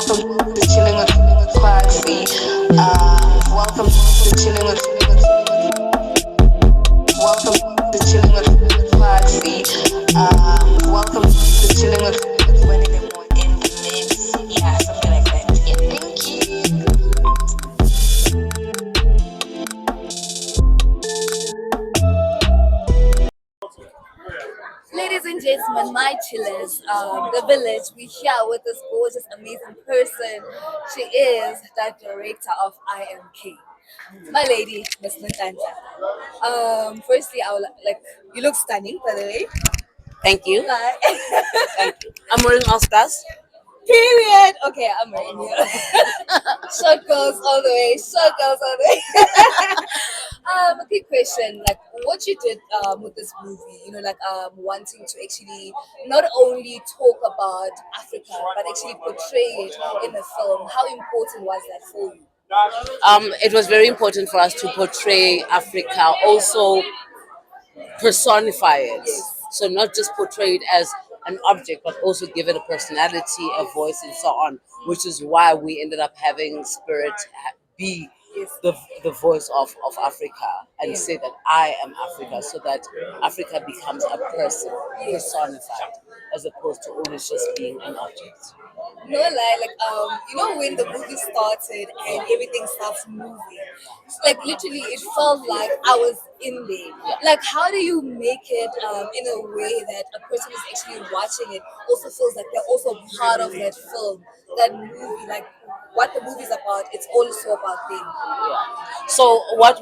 Welcome to Chilling with Kwaksy. Welcome to Chilling with. Welcome to Chilling with Kwaksy. Welcome to Chilling with when in the mix. Yeah, something like that. Yeah, thank you. Ladies and gentlemen, my chillers, the village, we here with this gorgeous, amazing person. She is the director of IMK. My lady, Miss Ntanta. Firstly, I would like, you look stunning, by the way. Thank you. Like, Thank you. I'm wearing all stars. period. Okay, I'm ready. Short girls all the way. Short girls all the way. A quick question, like what you did with this movie, like wanting to actually not only talk about Africa but actually portray it in a film. How important was that for you? It was very important for us to portray Africa, also personify it. Yes. So not just portray it as an object, but also give it a personality, a voice, and so on. Which is why we ended up having Spirit be Yes. the voice of Africa and Yeah. say that I am Africa, so that Africa becomes a person personified, as opposed to always just being an object. No lie, like when the movie started and everything starts moving, it's like literally it felt like I was in there. Like how do you make it in a way that a person who's actually watching it also feels like they're also part of that film, that movie, like what the movie's about, it's also about them. So what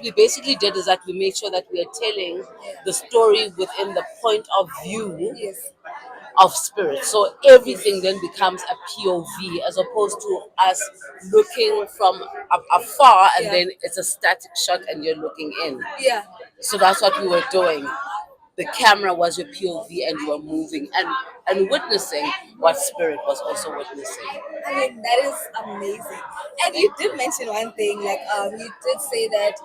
we basically did is that we made sure that we are telling the story within the point of view Yes. of Spirit. So everything then becomes a POV, as opposed to us looking from afar and Yeah. then it's a static shot and you're looking in. Yeah. So that's what we were doing. The camera was your POV and you were moving and witnessing what Spirit was also witnessing. I mean, that is amazing. And you did mention one thing, like you did say that,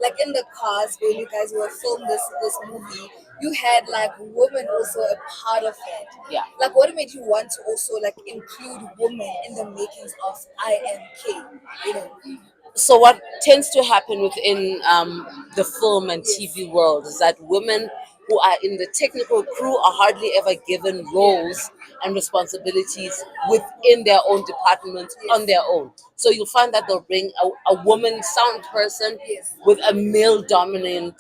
like in the cast when you guys were filming this movie, you had like women also a part of it. Yeah. Like, what made you want to also like include women in the makings of IMK? You know. So what tends to happen within the film and TV world is that women who are in the technical crew are hardly ever given roles and responsibilities within their own department on their own. So you'll find that they'll bring a woman sound person Yes. with a male dominant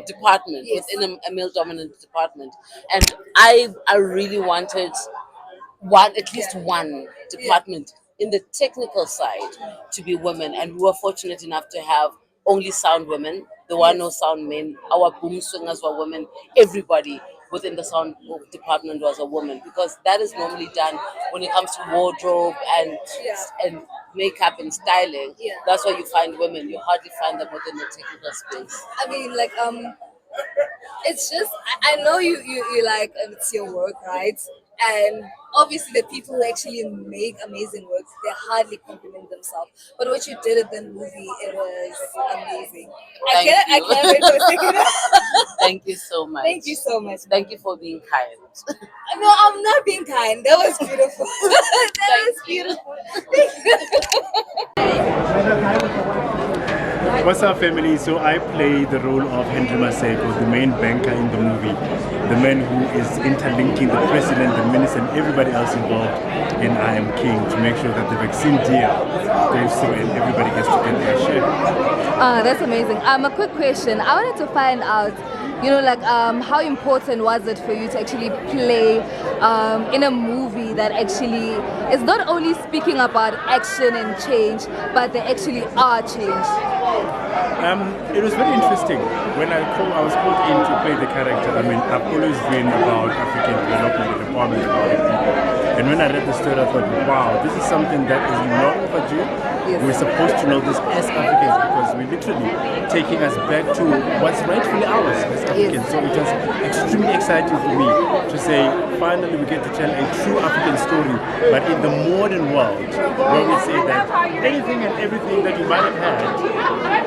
department, Yes. within a male dominant department. And I really wanted one, at least one department in the technical side to be women, and we were fortunate enough to have only sound women. There were no sound men. Our boom swingers were women. Everybody within the sound department was a woman, because that is normally done when it comes to wardrobe and makeup and styling. Yeah. That's why you find women. You hardly find them within the technical space. I mean, like it's just I know you like it's your work, right? And obviously the people who actually make amazing works, they hardly compliment themselves. But what you did in the movie, it was amazing. Thank I you. can't wait for a second. Thank you so much. Thank you so much. Thank you for being kind. No, I'm not being kind. That was beautiful. That was beautiful. What's up, family? So I play the role of Henry Maseko, the main banker in the movie, the man who is interlinking the president, the minister, and everybody else involved in I Am King to make sure that the vaccine deal goes through and everybody gets to get their share. That's amazing. A quick question. I wanted to find out, how important was it for you to actually play in a movie that actually is not only speaking about action and change, but they actually are change? It was very interesting. When I was called in to play the character, I mean, I've always been about African development and empowerment of our people. And when I read the story, I thought, wow, this is something that is long overdue. Yes. We're supposed to know this as Africans, because we're literally taking us back to what's rightfully ours as Africans. So it was extremely exciting for me to say, finally we get to tell a true African story, but in the modern world, where we say that anything and everything that you might have had,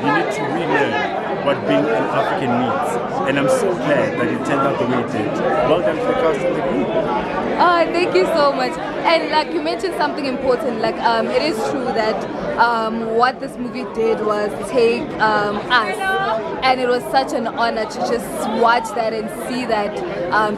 you need to relearn. what being an African means. And I'm so glad that it turned out the way it did. Well done to the cast and the crew. Thank you so much. And like you mentioned something important, like it is true that what this movie did was take us, and it was such an honor to just watch that and see that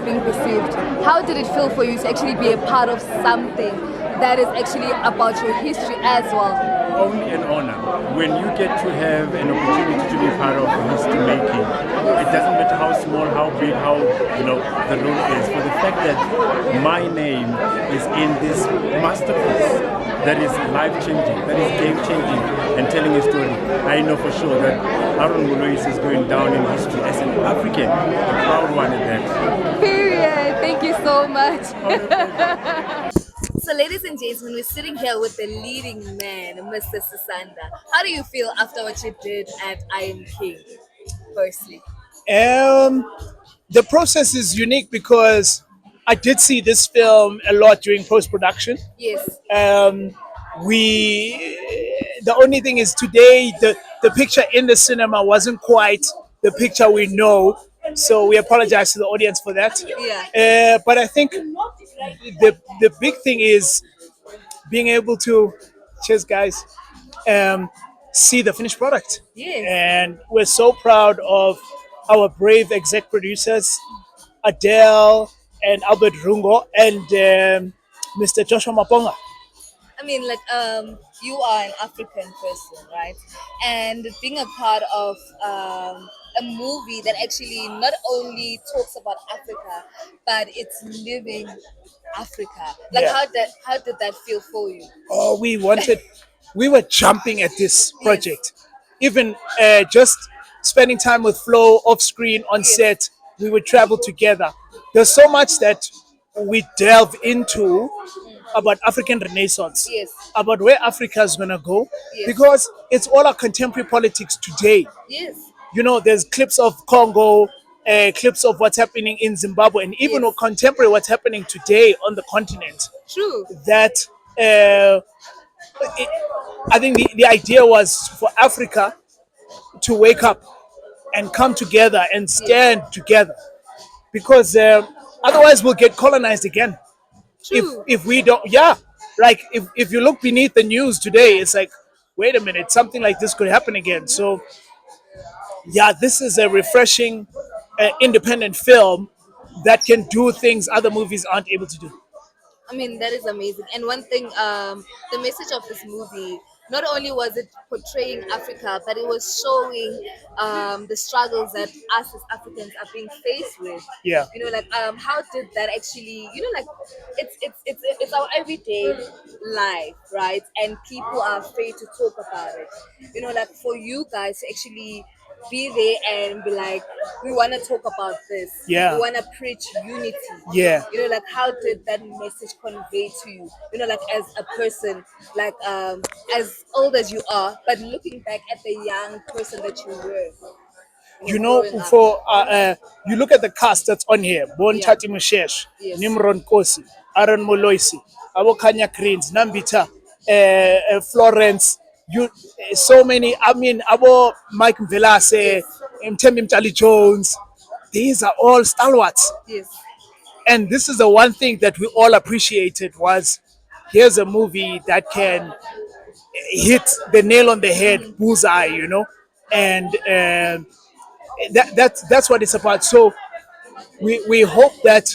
being perceived. How did it feel for you to actually be a part of something that is actually about your history as well? Only an honor. When you get to have an opportunity to be part of history making, it doesn't matter how small, how big, how the role is. For the fact that my name is in this masterpiece that is life changing, that is game changing, and telling a story, I know for sure that Aaron Mulois is going down in history as an African, a proud one at that. Period. Thank you so much. So, ladies and gentlemen, we're sitting here with the leading man, Mr. Susanda. How do you feel after what you did at I Am King, firstly? Um, the process is unique because I did see this film a lot during post production. Yes. Um, we the only thing is today the picture in the cinema wasn't quite the picture we know, so we apologize to the audience for that. Yeah. But I think the big thing is being able to, cheers guys, um, see the finished product. Yes. And we're so proud of our brave exec producers, Adele and Albert Rungo and Mr. Joshua Maponga. I mean, like, you are an African person, right? And being a part of a movie that actually not only talks about Africa, but it's living Africa. Like, Yeah. how did that feel for you? Oh, we were jumping at this Yes. project. Even just spending time with Flo off screen on Yes. set, we would travel together. There's so much that we delve into about African Renaissance, Yes. about where Africa is gonna go, Yes. because it's all our contemporary politics today. Yes. There's clips of Congo, clips of what's happening in Zimbabwe, and even Yes. contemporary what's happening today on the continent. True. That it, I think the idea was for Africa to wake up and come together and stand together, because otherwise we'll get colonized again. True. If we don't, yeah, like if you look beneath the news today, it's like, wait a minute, something like this could happen again. So yeah, this is a refreshing independent film that can do things other movies aren't able to do. I mean, that is amazing. And one thing, the message of this movie, not only was it portraying Africa, but it was showing the struggles that us as Africans are being faced with. Yeah. Like how did that actually, like it's our everyday life, right? And people are afraid to talk about it. Like for you guys to actually be there and be like, we want to talk about this. Yeah. We want to preach unity. Yeah. Like how did that message convey to you? Like as a person, like as old as you are, but looking back at the young person that you were. Growing up. For you look at the cast that's on here: Bon Yeah. Chati Mushesh, Yes. Nimron Kosi, Aaron Moloisi, Abo Kanya Greens, Nambita, Florence. So many. I mean, Abo Mike Velase, Mtembi Mtali Jones. These are all stalwarts. Yes. And this is the one thing that we all appreciated was, here's a movie that can hit the nail on the head, bullseye, and that's what it's about. So we hope that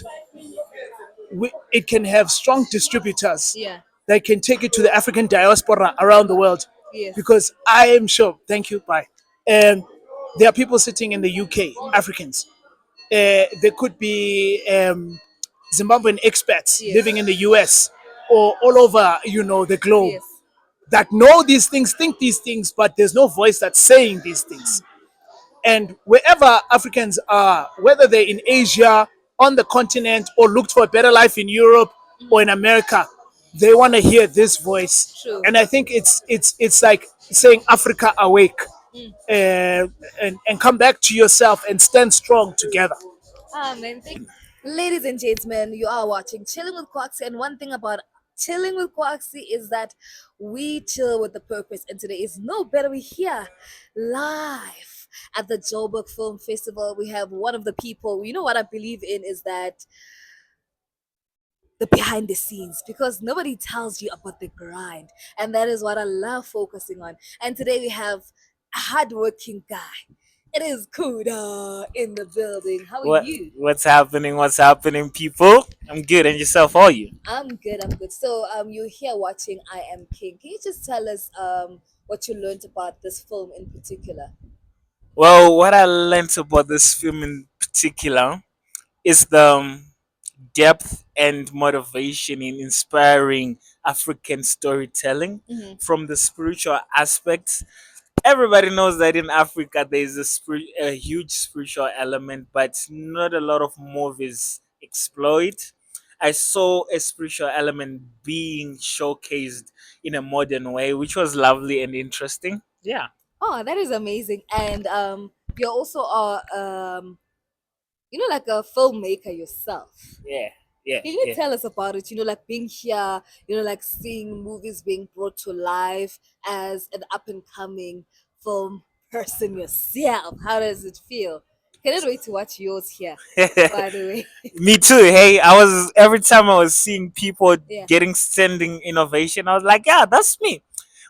it can have strong distributors Yeah. that can take it to the African diaspora around the world. Yes. Because I am sure, thank you, bye. There are people sitting in the UK, Africans. There could be Zimbabwean expats Yes. living in the US or all over, the globe, Yes. that know these things, think these things, but there's no voice that's saying these things. And wherever Africans are, whether they're in Asia, on the continent, or looked for a better life in Europe or in America, they want to hear this voice. True. And I think it's like saying, Africa, awake, and come back to yourself and stand strong together. Man. Ladies and gentlemen, you are watching Chilling with Kwaksy, and one thing about Chilling with Kwaksy is that we chill with the purpose, and today is no better. We're here live at the Joburg Film Festival. We have one of the people. You know what I believe in is that the behind the scenes, because nobody tells you about the grind, and that is what I love focusing on. And today we have a hardworking guy. It is Kuda in the building. How are you? What's happening? What's happening, people? I'm good, and yourself? How are you? I'm good. I'm good. So, you're here watching I Am King. Can you just tell us what you learned about this film in particular? Well, what I learned about this film in particular is the depth and motivation in inspiring African storytelling Hmm. from the spiritual aspects. Everybody knows that in Africa there is a huge spiritual element, but not a lot of movies explore it. I saw a spiritual element being showcased in a modern way, which was lovely and interesting. Yeah, Oh, that is amazing. And you're also like a filmmaker yourself. yeah, yeah, Can you yeah. tell us about it? Like being here, like seeing movies being brought to life as an up and coming film person yourself. How does it feel? Cannot wait to watch yours here, by the way. Me too. Hey, I was every time I was seeing people Yeah. getting standing innovation, I was like, yeah, that's me.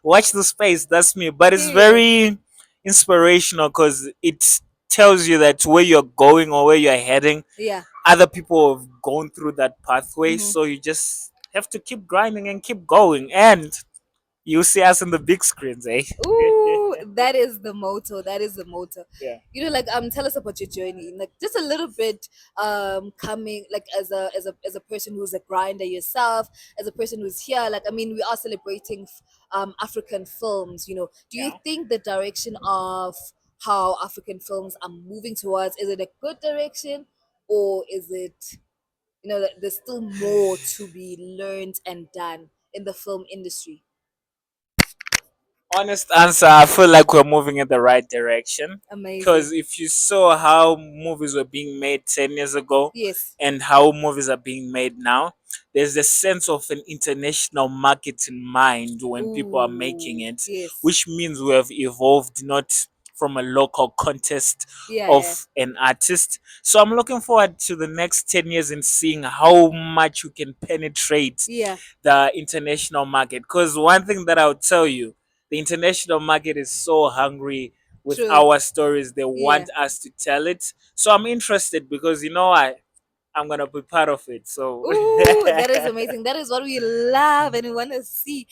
Watch the space, that's me. But it's Period. very inspirational because it tells you that where you're going or where you're heading, Yeah. other people have gone through that pathway. Hmm. So you just have to keep grinding and keep going. And you see us in the big screens, eh? Ooh, that is the motto. That is the motto. Yeah. Like tell us about your journey. Like just a little bit coming like as a person who's a grinder yourself, as a person who's here. Like I mean, we are celebrating African films, Do you Yeah. think the direction of how African films are moving towards, is it a good direction, or is it that there's still more to be learned and done in the film industry? Honest answer, I feel like we're moving in the right direction. Amazing. Because if you saw how movies were being made 10 years ago Yes. and how movies are being made now, there's a sense of an international market in mind when people are making Ooh, it, yes. which means we have evolved not from a local contest Yeah, yeah. of an artist. So I'm looking forward to the next 10 years and seeing how much we can penetrate Yeah, the international market. Because one thing that I'll tell you, the international market is so hungry with true. our stories. They Yeah. want us to tell it. So I'm interested because I'm gonna be part of it. So Ooh, that is amazing. That is what we love and we want to see.